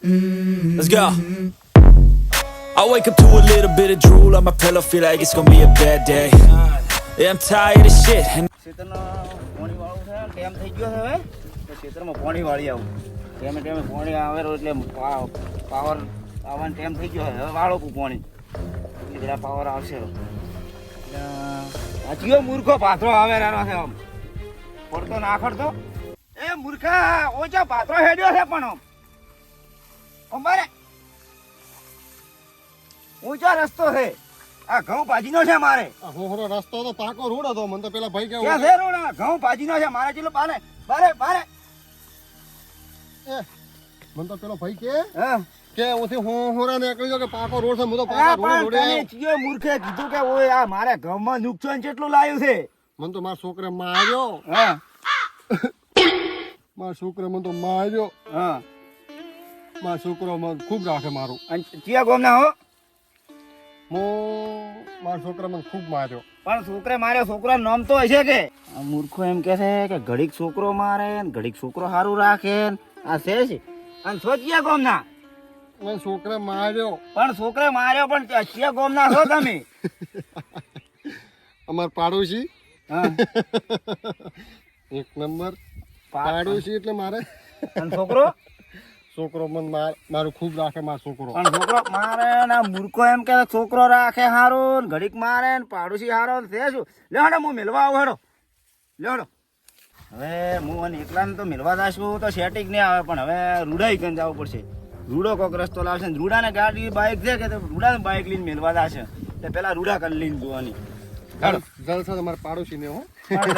Let's go. I wake up to a little bit of drool on my pillow, feel like it's gonna be a bad day. Yeah, I'm tired of shit. And ખેતરનો પાણી વાળું છે ટેમ થઈ ગયો છે હવે તો ખેતરમાં પાણી વાળી આવું ટેમે ટેમે પાણી આવેલું એટલે પાવર આવવાનો ટેમ થઈ ગયો છે હવે વાળો પાણી એટલે બધા પાવર આવશે એટલે આ જીઓ મૂર્ખો પાથરો આવે રહ્યો છે આમ પડતો ના ખડતો એ મૂર્ખા ઓછો પાથરો હેડ્યો છે પણ આમ અમારે ઊંચો રસ્તો છે આ ઘઉં ભાજીનો છે મારે હોહરો રસ્તો તો પાકો રોડ હતો મને તો પેલા ભાઈ ક્યાં છે રોડ ઘઉં ભાજીનો છે મારે ચેલો બારે બારે બારે મને તો પેલો ભાઈ હા કે ઓથી હોહરા નીકળી ગયો કે પાકો રોડ છે મને તો પાકો રોડ તને ચિયો મૂર્ખે કીધું કે ઓય આ મારે ઘઉંમાં નુકસાન કેટલું લાવ્યું છે મને તો મારા છોકરે માર્યો હા મારા છોકરે મને તો માર્યો હા મારા છોકરો મને ખૂબ રાખે મારું અને ચિયા ગોમના હો મારા છોકરા મને ખૂબ માર્યો પણ છોકરે માર્યો છોકરા નામ તો હશે કે આ મૂર્ખો એમ કે છે કે ઘડીક છોકરો મારે ને ઘડીક છોકરો સારું રાખે ને આ છે અને સોચિયા ગોમના મને છોકરે માર્યો પણ છોકરે માર્યો પણ ચિયા ગોમના છો તમે અમાર પાડોશી હા એક નંબર પાડોશી એટલે મારે અને છોકરો છોકરો મને મારું ખૂબ રાખે મારો છોકરો પણ છોકરો મારે ના મૂર્ખો એમ કે છોકરો રાખે હારો ને ઘડીક મારે ને પાડોશી હારો છે શું લે હડો હું મિલવા આવું હડો લે હડો હવે હું અને એકલાને તો મિલવા જાશું તો સેટિંગ નહીં આવે પણ હવે રૂડાઈ કરીને જવું પડશે રૂડો કોક રસ્તો લાવશે ને રૂડાને ગાડી બાઇક છે કે રૂડાને બાઇક લઈને મિલવા જશે એટલે પેલા રૂડા કરી લઈને જોવાની હાલો જલસા તમારા પાડોશી ને હો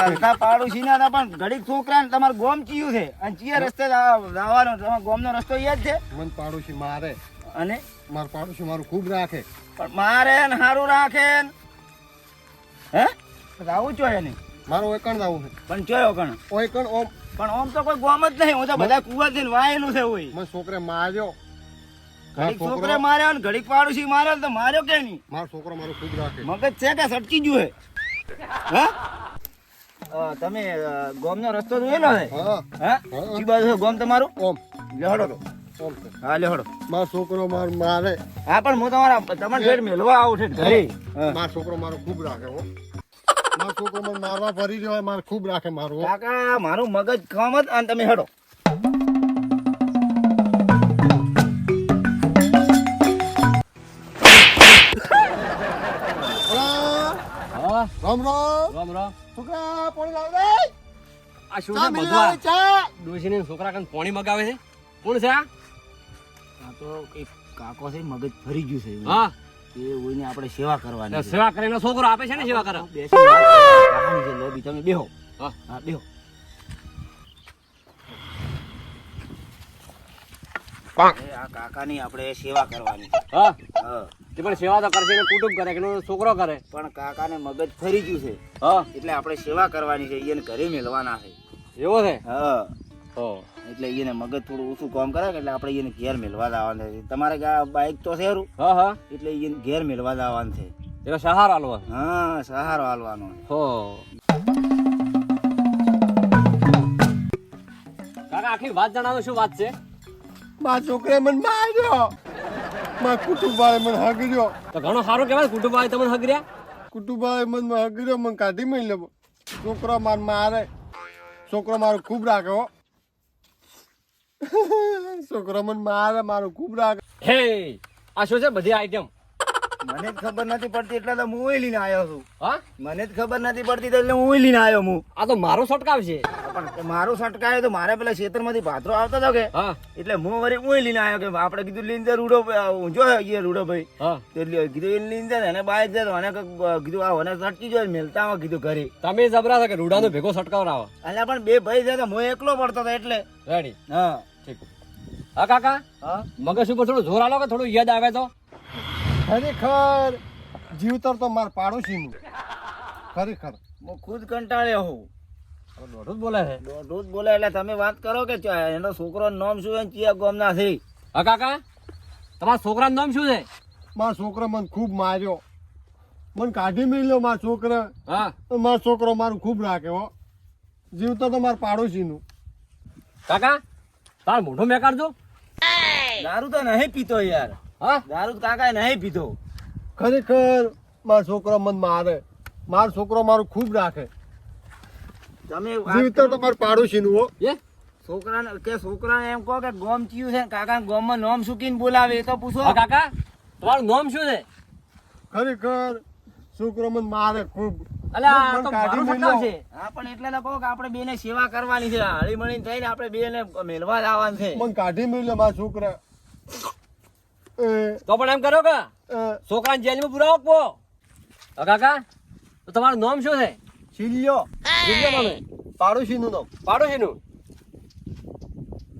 રસ્તા પાડોશી ના હતા પણ ઘડીક છોકરા ને તમારું ગોમ ચિયું છે અને ચિયા રસ્તે જવાનો તમારો ગોમનો રસ્તો એ જ છે મને પાડોશી મારે અને મારો પાડોશી મારું ખૂબ રાખે પણ મારે ને સારું રાખે ને હે આવું ચોય નહીં મારો એકણ જવું છે પણ ચોયો કણ ઓય કણ ઓમ પણ આમ તો કોઈ ગોમ જ નહીં હું તો બધા કુવાથી વાયેલું છે હોય મને છોકરે માર્યો ઘડીક છોકરે માર્યો ને ઘડીક પાડોશી માર્યો તો માર્યો કે નહીં મારો છોકરો મારું ખૂબ રાખે મગજ છે કે સટકી ગયું હે તમે ગોમનો રસ્તો જોયેલો છે હા હે કી બાજુ છે ગોમ તમારું ઓમ લેહડો તો ઓમ હા લેહડો મારો છોકરો મારું મારે હા પણ હું તમારા ઘેર મેલવા આવું છે ઘરે મારો છોકરો મારો ખૂબ રાખે હો મારો છોકરો મને મારવા ફરી રહ્યો મારે ખૂબ રાખે મારું હો. કાકા મારું મગજ ખામત અને તમે હેડો રામ રામ રામ રામ છોકરા પાણી લાવ દે આ શું ચા છે મિલ બધું આવે ચા ડોશીને છોકરા કન પાણી મગાવે છે કોણ છે આ આ તો એક કાકો છે મગજ ફરી ગયું છે હા એ કોઈને આપણે સેવા કરવાની છે. સેવા કરીને છોકરો આપે છે ને સેવા કરે બેસી કાકાની છે લોબી તમે બેહો હા હા બેહો એ આ કાકાની આપણે સેવા કરવાની છે. હા હા તે પણ સેવા તો કરશે ને કુટુંબ કરે કે એનો છોકરો કરે પણ કાકાને મગજ ફરી ગયું છે હા એટલે આપણે સેવા કરવાની છે એને ઘરે મેળવાના છે એવો છે હા હો એટલે એને મગજ થોડું ઓછું કામ કરે કે એટલે આપણે એને ઘેર મેળવા જવાના છે તમારે બાઈક તો છે રૂ હા હા એટલે એને ઘેર મેળવા જવાનું છે એનો સહારો આલવો હા સહારો હાલવાનો છે. હો કાકા આખી વાત જણાવો શું વાત છે મારા છોકરે મને માર્યો મારા કુટુંબ વાળે મને હગર્યો તો ઘણો સારું કહેવાય કુટુંબ વાળી તમને હગર્યા કુટુંબ વાળે મને હગર્યો મને કાઢી મળી લેવો છોકરો મારે છોકરો મારું ખૂબ રાખે હો છોકરો મને મારે મારું ખૂબ રાખે હે આ શું છે બધી આઈટમ મને જ ખબર નથી પડતી એટલે તો હું લઈને આવ્યો છું હા મને જ ખબર નથી પડતી એટલે હું લઈને આવ્યો હું આ તો મારો છટકાવ છે પણ મારું સટકાયો તો મારે પેલા ખેતરમાંથી ભાતરો આવતો હતો કે હા એટલે હું વળી હું લઈને આવ્યો કે આપણે કીધું લઈને જાય રૂડો ઊંઝો એ રૂડો ભાઈ હા તો કીધું એને લઈને જાય એને બાઈક જાય તો એને કીધું આ મને સટકી જાય મેલતા આવા કીધું ઘરે તમે જબરા છો કે રૂડાનો ભેગો છટકાવ રાવો એટલે પણ બે ભાઈ છે તો હું એકલો પડતો હતો એટલે રેડી હા ઠીક હા કાકા હા મગજ ઉપર થોડું જોર આલો કે થોડું યાદ આવે તો ખરેખર જીવતર તો મારા પાડોશીનું ખરેખર હું ખુદ કંટાળ્યો હું દોઢું જ બોલે છે દોઢું જ બોલે એટલે તમે વાત કરો કે એનો છોકરો નામ શું છે ચિયા ગોમના છે હા કાકા તમારા છોકરાનું નામ શું છે મારા છોકરા મને ખૂબ માર્યો મને કાઢી મેલ્યો મારા છોકરા હા મારો છોકરો મારું ખૂબ રાખે હો જીવતર તો મારા પાડોશીનું કાકા તાર મોઢું મેકાડજો દારૂ તો નહીં પીતો યાર, હા દારૂ તો કાકા નહીં પીતો. ખરેખર મારો છોકરો મને મારે, મારો છોકરો મારું ખૂબ રાખે. તમે જીવતર તો મારું પાડોશીનું હો. એ છોકરાને એમ કહો કે ગોમ ચિયું છે, કાકા ગોમમાં નામ શું બોલાવે એ તો પૂછો. હા કાકા તમારું નામ શું છે? ખરેખર છોકરો મને મારે ખૂબ. અલ્યા આ મને તો કાઢી મારું મેલ્યો. સકામ છે. હા પણ એટલે તો કહો કે આપણે બેને સેવા કરવાની છે, હળી મળીને થઈને આપણે બેને મેલવા જ આવવાનું છે. મને કાઢી મેલ્યો મારા છોકરા. તો પણ એમ કરો કે છોકરાને જેલમાં પુરાવો આપો. હા કાકા તો તમારું નામ શું છે? શીલ્યો બીજું નામ છે? પાડોશીનું નામ. પાડોશીનું?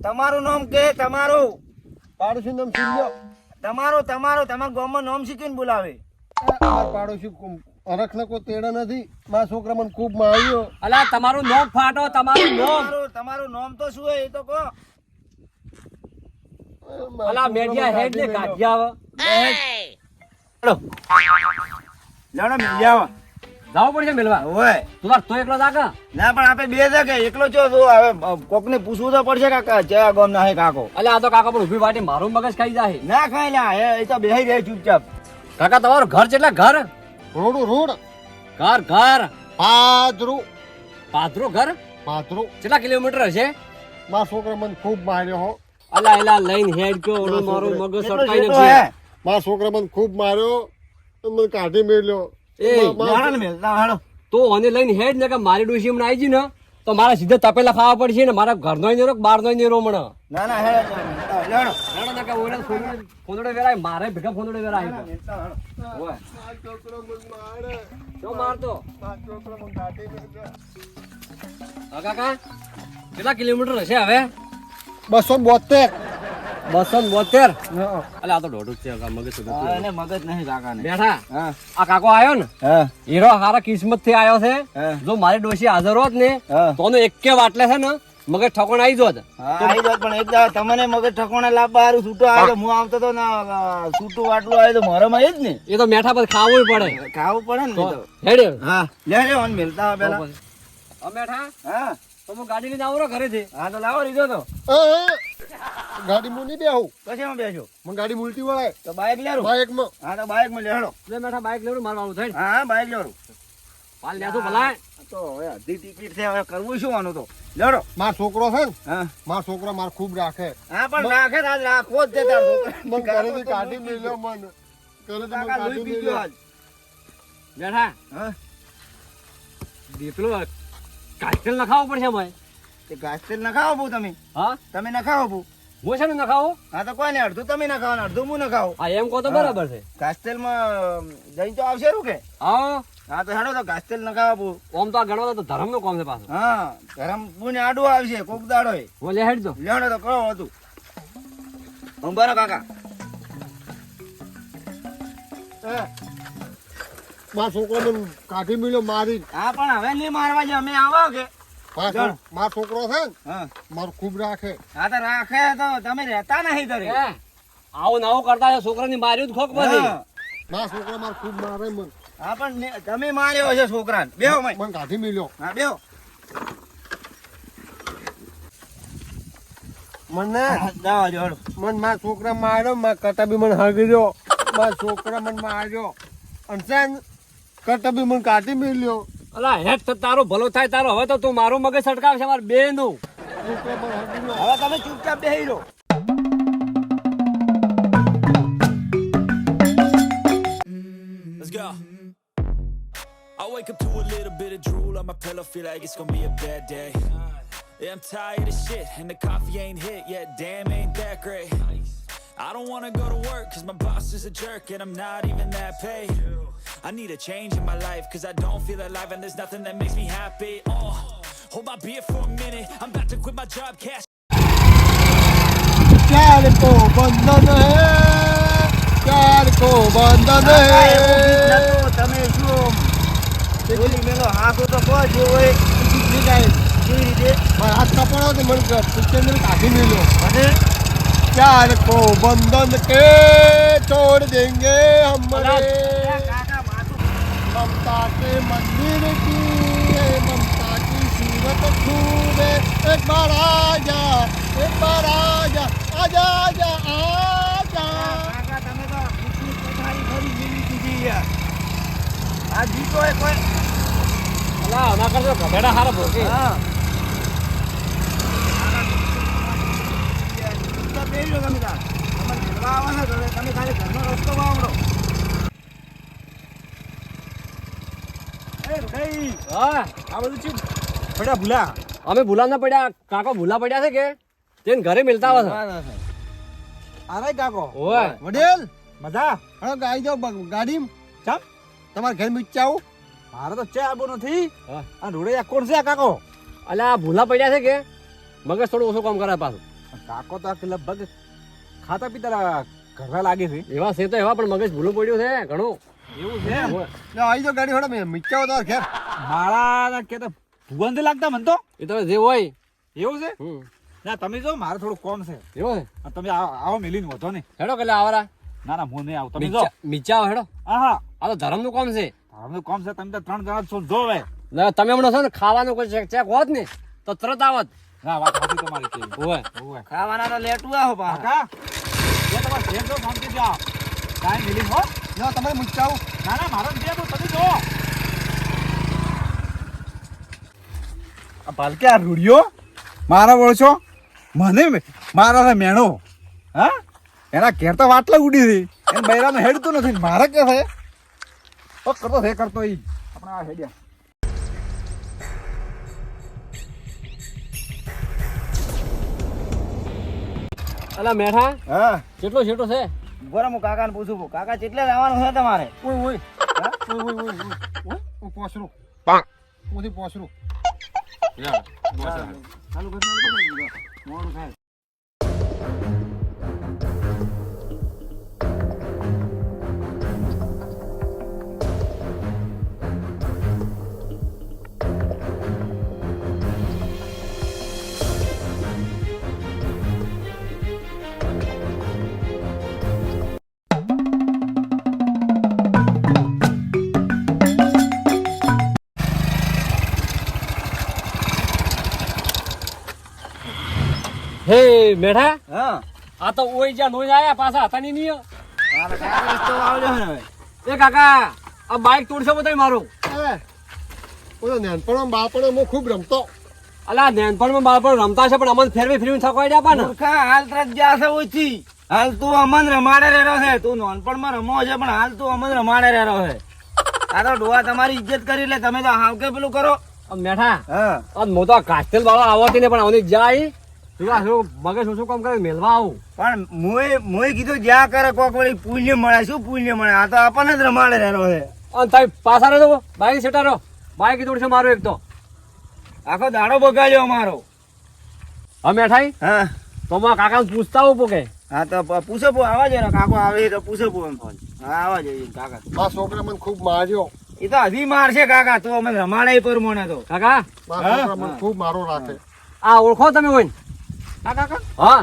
તમારું નામ કે તમારું પાડોશીનું નામ શીલ્યો. તમારા ગામમાં નામ શીખીને બોલાવે. અમારા પાડોશી હરખને કોઈ તેડા નથી. મારા છોકરા મને ખૂબ માર્યો. અલ્યા તમારું નામ ફાટો, તમારું નામ. તમારું નામ તો શું હોય એ તો કહો. અલા મેડિયા હેડ ને કાઢ્યા લડો મિલ જાવ. જાવ પડશે મેલવા. ઓય તું તાર તો એકલો જાગા. ના પણ આપણે બે છે કે એકલો છો તો હવે કોકને પૂછવું તો પડશે કાકા ચા ગામ ના હે કાકો. અલ્યા આ તો કાકા પણ ઉભી વાટી મારું મગજ ખાઈ જાય. ના ખાઈ લ્યા એ તો બેહી રહે ચૂપચાપ. કાકા તમારું ઘર કેટલા ઘર? રોડ ઘર પાદરું ઘર પાદરું. કેટલા કિલોમીટર હશે? મારા છોકરા મને ખૂબ માર્યો હો. અલા એલા લઈને હેડ કે ઓલું મારું મગજ સટકાઈ એટલો નથી. હે. મારા છોકરા મને ખૂબ માર્યો, મને કાઢી મેલ્યો. એ હાલો ને મેલ, હાલો. તો આને લઈને હેડ ને કે મારી ડોશી હમણાં આવી ગઈ ને તો મારા સીધે તપેલા ખાવા પડશે ને મારા ઘરનો નેરો બહારનો નેરો મને. ના ના હે લડો. હેડો ને કે ઓલે ફોનડે વેરાય મારે ભેગા ફોનડે વેરાય. ઓય મારો છોકરો મને મારે. જો મારતો. મારો છોકરો મને કાઢી મેલ્યો. હા કાકા કેટલા કિલોમીટર હશે હવે? 272. 272. અલે આ તો દોઢું જ છે કાકા, મગજ સુધા હા, એને મગજ નહીં કાકાને. બેઠા. હા આ કાકો આયો ને હા હીરો હારા કિસ્મત થી આયો છે. હા. જો મારી ડોશી હાજર હોત ને હા. તો આનો એકે વાટલે છે ને મગજ ઠકોણ આવી જોત. હા, આવી જાત પણ એક દાડો તમને મગજ ઠકોણે લાવવા હારું છૂટો આવ્યો. હું આવતો તો ને છૂટું વાટલું આવ્યું તો મારામાં એ જ ને એ તો મેઠા પર ખાવું પડે. ખાવું પડે ને તો એ તો. હેડે. હા લે લે ઓન મેલતા પેલા. મેઠા હા તો હું ગાડી લઈને આવો ઘરેથી. હા તો લાવો લીધો તો ગાડી માં નહીં બેહું. પછી એમાં બેસો મને ગાડી મુલટી વળાય. તો બાઇક લેરું. બાઇકમાં હા તો બાઇક માં લેડો. લે મેઠા બાઈક લેવડું મારવાનું થાય. હા હા બાઇક લેરું. હાલ લેતું ભલાય. તો હવે અડધી ટિકિટ છે, હવે કરવું શું આનું તો લેડો. મારો છોકરો છે ને, હા મારો છોકરો મારે ખૂબ રાખે. હા પણ રાખે તો આજ રાખવો જ છે તાર છોકરો. મને ઘરેથી કાઢી મેલ્યો. મને ઘરેથી મને કાકા લોહી કાઢી પી ગયો મેલ્યો. આજ. બેઠા હા દીપલો કાસ્ટેલ નખાવો પડશે ભાઈ. તે ઘાસ તેલ નખાવો બહુ તમે. હા તમે નખાવો બહુ. હું છે ને નખાવો. હા તો કોઈ ને અડધું તમે નખાવો ને અડધું હું નખાવો. હા એમ કહો તો બરાબર છે. ઘાસ તેલમાં જઈને તો આવશે રૂ કે. આવો હા તો હેડો તો ઘાસ તેલ નખાવો બહુ. ઓમ તો આ ગણો તો ધર્મ નું કામ છે પાછું. હા ગરમ પૂને આડું આવશે કોક દાડો એ. હું લે હેડ દો. લેડો તો કહો હતું અંબારો કાકા. મારો છોકરો મને કાઢી મેલ્યો મારી. હા પણ હવે નહીં મારવા છે, અમે આવો કે. મારો છોકરો છે ને, હા મારું ખૂબ રાખે. હા તો રાખે તો તમે રહેતા નહીં તરે. એ આવું નવું કરતા છે છોકરાની માર્યું જ ખોક બધી. હા મારો છોકરો મારે ખૂબ મારે. મને હા પણ તમે માર્યો છે છોકરાને. બેહો મય. મને કાઢી મેલ્યો. હા બેહો. મને જવા દો હેડો. મને મારા છોકરા માર્યો. મારા કટાબી મને હગી દો. મારા છોકરા મને માર્યો. અને છે ને, કટાબી મને કાઢી મેલ્યો. અલા હેડ તો તારો ભલો થાય તારો. હવે તો તું મારું મગજ સટકાવશે મારે બે નું. છોકરા મને હગી દો. હવે તમે ચૂપચાપ બેહી રહો. Let's go. I wake up to a little bit of drool on my pillow, feel like it's gonna be a bad day. Yeah, I'm tired of shit, and the coffee ain't hit yet, damn, ain't that great. I don't wanna go to work, cause my boss is a jerk, and I'm not even that paid. I need a change in my life, cause I don't feel alive, and there's nothing that makes me happy. Oh, hold my beer for a minute, I'm about to quit my job, cash. प्यार को बंधन है, प्यार को बंधन કાકા, એવું ગીત है. નતું. તમે શું બોલી મેલો હાથો તો કહો જે હોય કેવી રીતે. મારા હાથ કપડો તો મને પિક્ચર ને કાઢી મેલ્યો. અને प्यार को बंधन के छोड़ देंगे हम કાકા માથું ममता के मंदिर की है, ममता की सूरत छूबे. एक बार आजा, एक बार आजा, આજા આજા આજા. કાકા તમે તો ભૂતની કોઠારી ફરી જીવી દીધી યાર. આ જીતો એ કોઈ અલા આના કરતો ગધેડા હારા ભોગે. હા તો પહેર્યો તમે તાર તમે મેળવા આવવાના તો તમે ખાલી ઘરનો રસ્તો વાવડો. એ રૂડાઈ હા આ બધું ચીજ પડ્યા ભૂલા અમે ભૂલા ના પડ્યા, કાકા ભૂલા પડ્યા છે કે તેને ઘરે મિલતા આવે છે. અરે કાકો ઓય વડીલ મજા હળો ગાઈ જાઓ ગાડી ચમ તમારે ઘર મીચા આવું. મારે તો ચા આબો નથી. હા. આ રૂડાઈ કોણ છે આ કાકો? અલા ભૂલા પડ્યા છે કે મગજ થોડું ઓછું કામ કરે પાછું. કાકો તો આ લગભગ ખાતા પીતા ઘરવા લાગે છે. એવા છે તો એવા પણ મગજ ભૂલું પડ્યું છે ઘણું. એવું છે ઓય. આવી જાઓ ગાડી હળો મીચા આવો તમારે ઘેર. મારા કે તો ભુવન લાગતા મને તો એ તો જે હોય. એવું છે. હમ ના તમે જો મારે થોડું કોમ છે. એવો છે. આ તમે આવો મેલીને વધો ને. હેડો કે આવરા ના ના હું નહીં આવું. તમે જો મીચા હેડો. હા આ તો ધર્મ નું કામ છે. હવે કોમ છે. તમે તો 3 જણા છો જો હવે. ના, તમે હમણાં છો ને ખાવાનું કોઈ ચેક હોત ને તો તરત આવત. ના વાત સાચી તમારી કેવી. ઓય ઓય ખાવાના તો લેટું આવો કાકા. એ તમારે ઘેર જો શાંતિ જાઓ. કાઈ મેલીને હો. જો તમારે મીચા આવું. ના ના મારો જે તો તમે જો. આ પાલકે આ રૂડિયો મારા વળશો મને મારા મેણો હા એના ઘેર તો વાટલા ઉડી રહી એને બૈરાને હેડતું નથી મારે કે છે ઓ કરતો છે કરતો ઈ આપણે આ હેડ્યા અલા મેઠા હા કેટલો છેટો છે? બરાબર હું કાકાને પૂછું કાકા કેટલે જવાનું છે તમારે ઓય ઓય ઓય ઓય ઓય ઓય ઓય પોસરું ઓથી પોસરું. ચાલુ કરી મોડું થાય હે મેઠા હા આ તો ઓય જ્યાં નોઈ આયા પાછા હતા ની નહીં. મારે કાકા રસ્તો આવડ્યો છે ને હવે એ કાકા આ બાઈક તોડશો બધા મારું. ઓલો નાનપણમાં બાળપણમાં ખૂબ રમતો. અલા નાનપણમાં બાળપણ રમતા છે પણ અમને ફેરવી ફેરવી થકવાઈ દે પણ. મૂર્ખા હાલ તરત જા છે ઓછી હાલ તું અમન રમાડે રહેલો છે તું નાનપણમાં રમો છે પણ હાલ તું અમન રમાડે રહેલો છે આ તો ડોહા તમારી ઇજ્જત કરી એટલે તમે તો હાવ કે પેલું કરો આ મેઠા હા આ મોટો કાસ્ટેલ વાળો આવતી ને પણ આવની જાય તું આ શું મગજ શું કામ કરે મેલવા આવું. પણ મુએ કીધું જ્યાં કરે કોક વળી પુણ્ય મળે શું પુણ્ય મળે આ તો આપણને જ રમાડે રહેલો છે અને તાઈ પાછા રહો બાઈક સેટા રહો બાઈક તોડશે મારું એક તો. આખો દાડો બગાડ્યો અમારો હા મેઠાઈ હા તો મારા કાકાને પૂછતા આવું કે હા તો પૂછો પો આવા જોઈએ ને કાકો આવે તો પૂછો પો એમ ફોન હા આવા જોઈએ કાકા આ છોકરા મને ખૂબ માર્યો. એ તો હજી મારશે કાકા તો અમે રમાડે પર મને તો કાકા મારા છોકરા મને ખૂબ મારો રાખે. આ ઓળખો તમે હોય ને? હા કાકા હા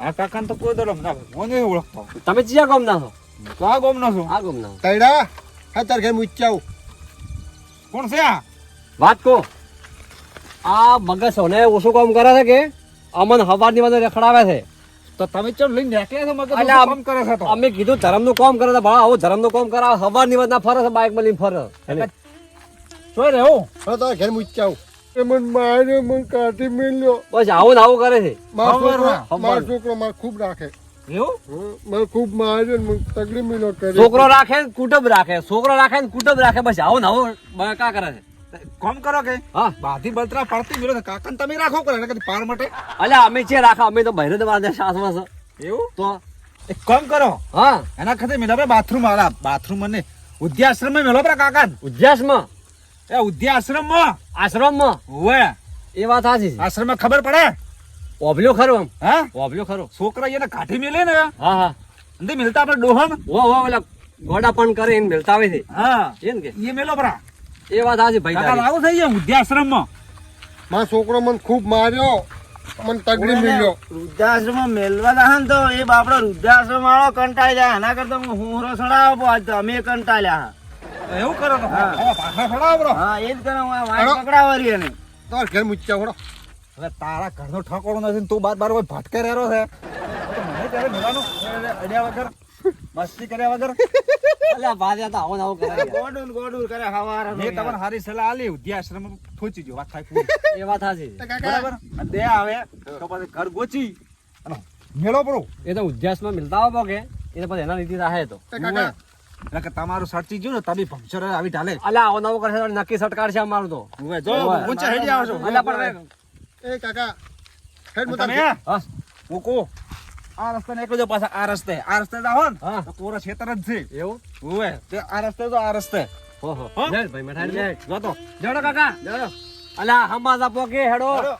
આ કાકાને તો કોઈ દરો ના હું નહીં ઓળખતો તમે ચિયા ગામ ના છો? તો આ ગોમ નો છું આ ગામ ના. તૈડા હા તાર ઘેર મીચા આવું. કોણ છે આ વાત કહો આ મગજ સોને ઓછું કામ કરે છે કે અમન હવારની વાંધો રખડાવે છે. તો તમે ચમ લઈને નીકળ્યા છો મગજ અલ્યા, કામ કરે છે તો અમે કીધું ધર્મનું કામ કરે છે ભાઈ આવું ધર્મનું કામ કરાવે હવારની વાત ના ફરે છે બાઇક માં લઈને ફરે. જોઈ રહ્યો હા તાર ઘેર મીચા આવું. એ મને માર્યો મને કાઢી મેલ્યો. બસ આવું ને આવું કરે છે. મારો છોકરો મારે ખૂબ રાખે. એવું મને ખૂબ માર્યો ને મને તગડી મેલ્યો કરે. છોકરો રાખે ને કુટુંબ રાખે છોકરો રાખે ને કુટુંબ રાખે બસ આવું ને આવું કા કરે છે. કામ કરો કે હા બાધી બળતરા પડતી મેલો કાકાને તમે રાખો કરે ને કદી પાર માટે અલ્યા અમે છે રાખા અમે તો બહેરો તો બાંધે સાસમાં છે એવું તો એક કામ કરો હા એના ખાતે મેલો આપણે બાથરૂમ વાળા બાથરૂમ મને ઉદ્યાશ્રમ માં મેલો આપણે કાકા ઉદ્યાસમાં એ ઉદ્યાશ્રમ માં આશ્રમમાં ઓય એ વાત સાચી છે. આશ્રમ માં ખબર પડે ઓભલ્યો ખરો આમ હા ઓભલ્યો ખરો. છોકરા એને કાઢી મેલે ને હા હા અંદર મિલતા આપણે ડોહન ઓ ઓલા ગોડા પણ કરે એને મેલતા આવે છે હા એમ કે એ મેલો બરા એ વાત સાચી ભાઈ કાકા તારી. લાવું થઈ જાય ઉદ્યાશ્રમ માં મારો છોકરો મને ખૂબ માર્યો મને તગડી મેલ્યો. વૃદ્ધાશ્રમ માં મેલવા દા તો એ બાપડો વૃદ્ધાશ્રમ વાળો કંટાળી જાય એના કરતા હું રસડાવો આજ તો અમે કંટાળ્યા એવું કરો તો પાછા છોડાવો બ્રો હા એ જ કરો આ વાય પકડાવરી એને તાર ઘેર મીચા આવો. હવે તારા ઘરનો ઠકોણો નથી ને તું બાર બાર કોઈ ભટકે રહેલો છે તો મને ત્યારે મેળવાનું અડ્યા વગર મસ્તી કર્યા વગર અલ્યા ભાજ્યા તો આવો ને આવો કરે ગોડું ને ગોડું કરે હવાર મેં તમને સારી સલાહ આલી વૃદ્ધાશ્રમ પહોંચી ગયો વાત થાય પૂરી. એ વાત સાચી બરાબર અને દે આવે તો પછી ઘર ગોચી અને મેળો પડો એ તો ઉદ્યાસમાં મિલતા હો કે એ પછી એના નીતિ રાહે તો એટલે કે તમારું સર્ચી ગયું ને તમે ભંગસર આવી ઢાલે અલ્યા આવો નવો કરશે તો નક્કી સટકાર છે અમારું તો હવે જો ઊંચા હેડી આવો છો અલ્યા પણ એ કાકા હેડ મત તમે હા મૂકો આ રસ્તે નીકળી જાઓ પાછા આ રસ્તે જાઓ ને હા. તો કોરો ખેતર જ છે એવું ઓવે તે આ રસ્તે તો આ રસ્તે હો હો હો? લે ભાઈ મેઠાઈ લે જો તો જડો કાકા અલ્યા હમા આપો કે હેડો હેડો.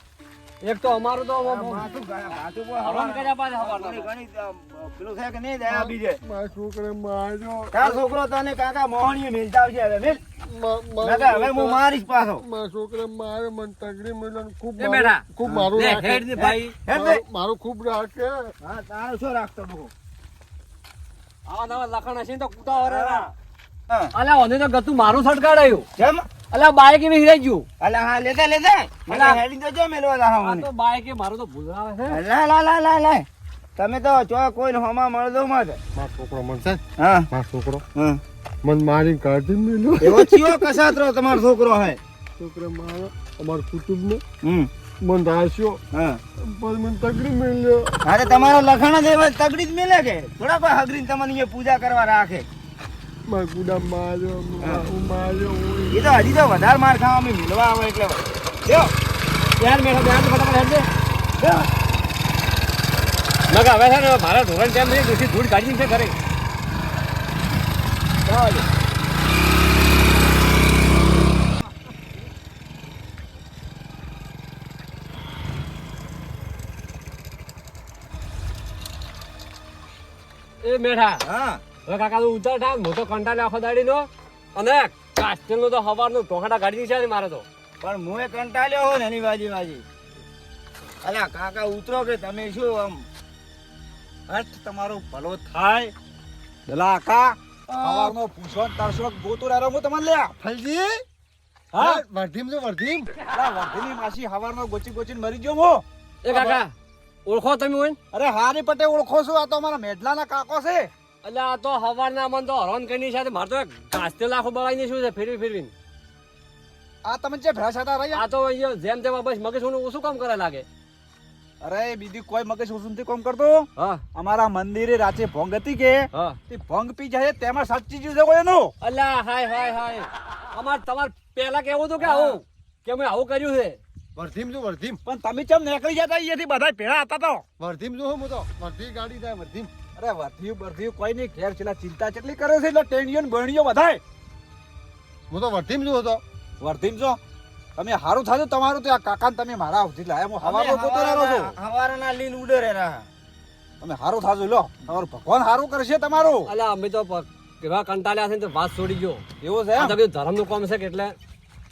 એક તો અમારું તો માથું હરણ કર્યા પાછા હવારના. ઘણી પેલું છે કે નહીં દયા બીજે મારા છોકરે માર્યો તાર છોકરો તને કાકા મોહણીએ મિલતા આવશે હવે મિલ કાકા હવે હું મારીશ પાછો મારા છોકરે મારે મને તગડી મળ્યો ખૂબ એ બેટા ખૂબ મારું લે રાખે હેડ ને ભાઈ હેડ દે. મારું ખૂબ રાખે હા તારો શું રાખતો બહુ આવા નવા લખણ હશે ને તો કૂતા વરેરા હા અલ્યા ઓને તો ગતું મારું સટકાડાયું કેમ અલ્યા બાઈક એવી હિરાઈ ગયું અલા હા લેતા લેતા મને હેડી તો જો મેલવા દા આ મને તો બાઈક એ મારું તો ભૂલાવે છે લા લા લા લા લા તમે તો ચો કોઈ હોમાં મળદો મત મારો છોકરો મનશે હા મારો છોકરો હા મન મારી કાઢી મેલ્યો એવો ચિયો કસાતરો તમારો છોકરો હે છોકરે મારો અમારા કુટુંબને હમ મન રાખ્યો હા પણ મને તગડી મેલ્યો અરે તમારો લખણ જ એવા તગડી જ મેલે કે થોડા કોઈ હગરીને તમને અહીંયા પૂજા કરવા રાખે મારા ગુડા માર્યો હું માર્યો એ તો હજી તો વધારે માર ખાવા અમે મિલવા આવે એટલે લ્યો યાર મેઠો બેન ફટાફટ હેડ દે લ્યો. મગા હવે છે ને મારા ધોરણ ટાઈમ થઈ દૂધી ધૂળ કાઢી છે ઘરે જાઓ લ્યો. એ મેઠા હા હવે કાકા તું ઉતર થાય મોટો કંટાળે આખો દાડી નો અને કાસ્ટેલ નો તો હવારનું ટોકાટા કાઢી છે ને મારે તો પણ હું એ કંટાળ્યો હો ને એની બાજી અલ્યા કાકા ઉતરો કે તમે શું આમ હટ તમારો ભલો થાય દલા કા સવારનો પૂછો ને તરસો ગોતું રહ્યો હું તમને લ્યા ફલજી હા વર્ધીમ જો વર્ધીમ અલા વર્ધીની માસી સવારનો ગોચી ગોચીને મરી ગયો હું એ કાકા ઓળખો તમે હોય અરે હારી પટે ઓળખો છો આ તો અમારા મેઢલાના કાકો છે એટલે આ તો હવારના મન તો હરણ કરી છે મારે તો કાસ્ટેલ આખો બળાઈને શું છે ફેરવી ફેરવીને આ તમે જે ભેંસ હતા રહ્યા આ તો અહીંયા જેમ તેમ બસ મગજ ઓછું કામ કરે લાગે અરે બીજી કોઈ મગજ ઉસું નથી કોમ કરતો હા અમારા મંદિરે રાતે ભોંગ હતી કે હા તે ભોંગ પી જાય તેમાં સાચી જ છે કોઈ એનું અલ્યા હાય હાય હાય તમાર પેલા કેવું હતું કે આવું કે મેં આવું કર્યું છે વર્ધીમ જો વર્ધીમ પણ તમે ચમ નીકળી જતા અહીંયાથી બધા ભેળા હતા તો વર્ધીમ જો હું તો વર્ધી ગાડી થાય વર્ધીમ અરે વર્ધ્યું કોઈ નહીં ઘેર છેલ્લા ચિંતા કેટલી કરે છે એટલે ટેણીઓ ને બહેણીઓ બધાય હું તો વર્ધીમ જો હતો વર્ધીમ છો તમે હારું થાજો તમારું ત્યાં કાકા ને તમે મારા સુધી લાયા હું હવાનો ગોતો રહ્યો છું હવારના લીલ ઉડે રે રહા તમે હારું થાજો લો તમારું ભગવાન હારું કરશે તમારું અલ્યા અમે તો કેવા કંટાળ્યા છે ને તો વાત છોડી ગયો એવું છે આ એમ? તો બધું ધર્મનું કામ છે કે એટલે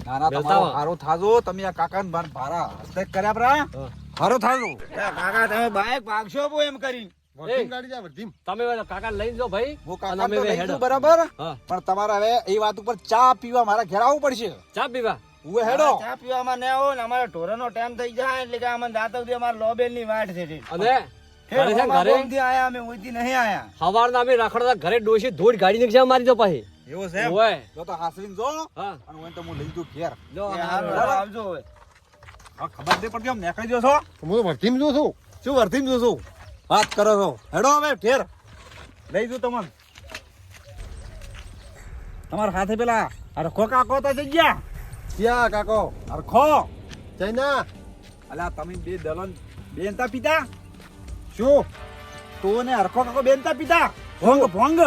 ના ના બેસતા તમારું હો. હારું થાજો તમે આ કાકા ને ભારા હસ્તે કર્યા પરા હા. હારું થાજો કાકા તમે બાઈક ભાગશો બો એમ કરી વર્ધીમ ગાડી જાય વર્ધીમ તમે કાકા લઈને જો ભાઈ હું અને કાકા અમે તો લઈ હેડો. જઉં બરાબર હા પણ તમારે હવે એ વાત ઉપર ચા પીવા મારા ઘેર આવવું પડશે ચા પીવા હું હેડો ચા પીવામાં ન આવો ને અમારે ઢોરાનો ટાઈમ થઈ જાય એટલે કે અમને રાત સુધી અમારે લોબેલ ની વાટ છે અને ઘરે છે ને ઘરે ઘરે આયા અમે ઉઈથી નહીં આયા સવારના અમે રખડતા ઘરે ડોશી ધૂળ ગાડી નીકળશે અમારી તો પાછી એવું છે એમ? ઓય જો તો હાસરીને જો હા અને હું તો હું લઈ જઉં ઘેર જો એ હારું, બરાબર. આવજો હવે હા ખબર નહીં પડતી આમ નીકળી ગયો છો હું તો વર્ધીમ જો છું શું વર્ધીમ જો છું વાત કરો છો હેડો હવે ઘેર લઈ જઉં તમને તમારા હાથે પેલા હરખો કાકો તો જઈ ગયા ક્યાં કાકો હરખો ચૈના અલા તમે બે દલન બેનતા પિતા શું તું ને હરખો કાકો બેનતા પિતા ભોંગ ભોંગ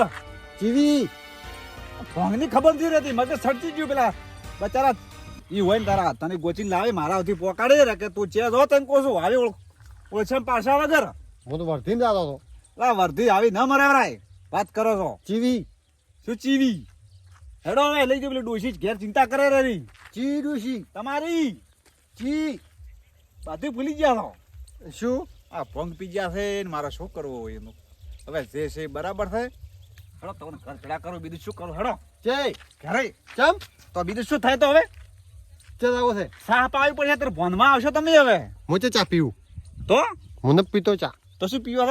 ચીવી ભોંગ ની ખબર નથી રહેતી મગજ સડતી ગયું પેલા બચારા ઈ હોય ને તારા તને ગોચીને લાવે મારા સુધી પોકાડે રે કે તું છે જો તને કોશું આવી ઓછે પાછા વગર હું તો વર્ધીમ જતો હતો લા વર્ધી આવી ન મરાવરાય વાત કરો છો ચીવી શું ચીવી હેડો હવે લઈ જઈ પેલી ડોશી જ ઘેર ચિંતા કરે રે ચી ડુસી તમારી ચી બધું ભૂલી ગયા છો શું આ ભંગ પી ગયા છે ને મારે શું કરવું હોય એનું હવે જે છે એ બરાબર છે હેડો તમને ઘર ચડા કરો બીજું શું કરો હેડો જય ઘરે ચમ તો બીજું શું થાય તો હવે ચા આવો છે સાહ પાવી પડશે તો ભોનમાં આવશો તમે હવે હું ચા પીવું તો હું ન પીતો ચા તો શું પીવા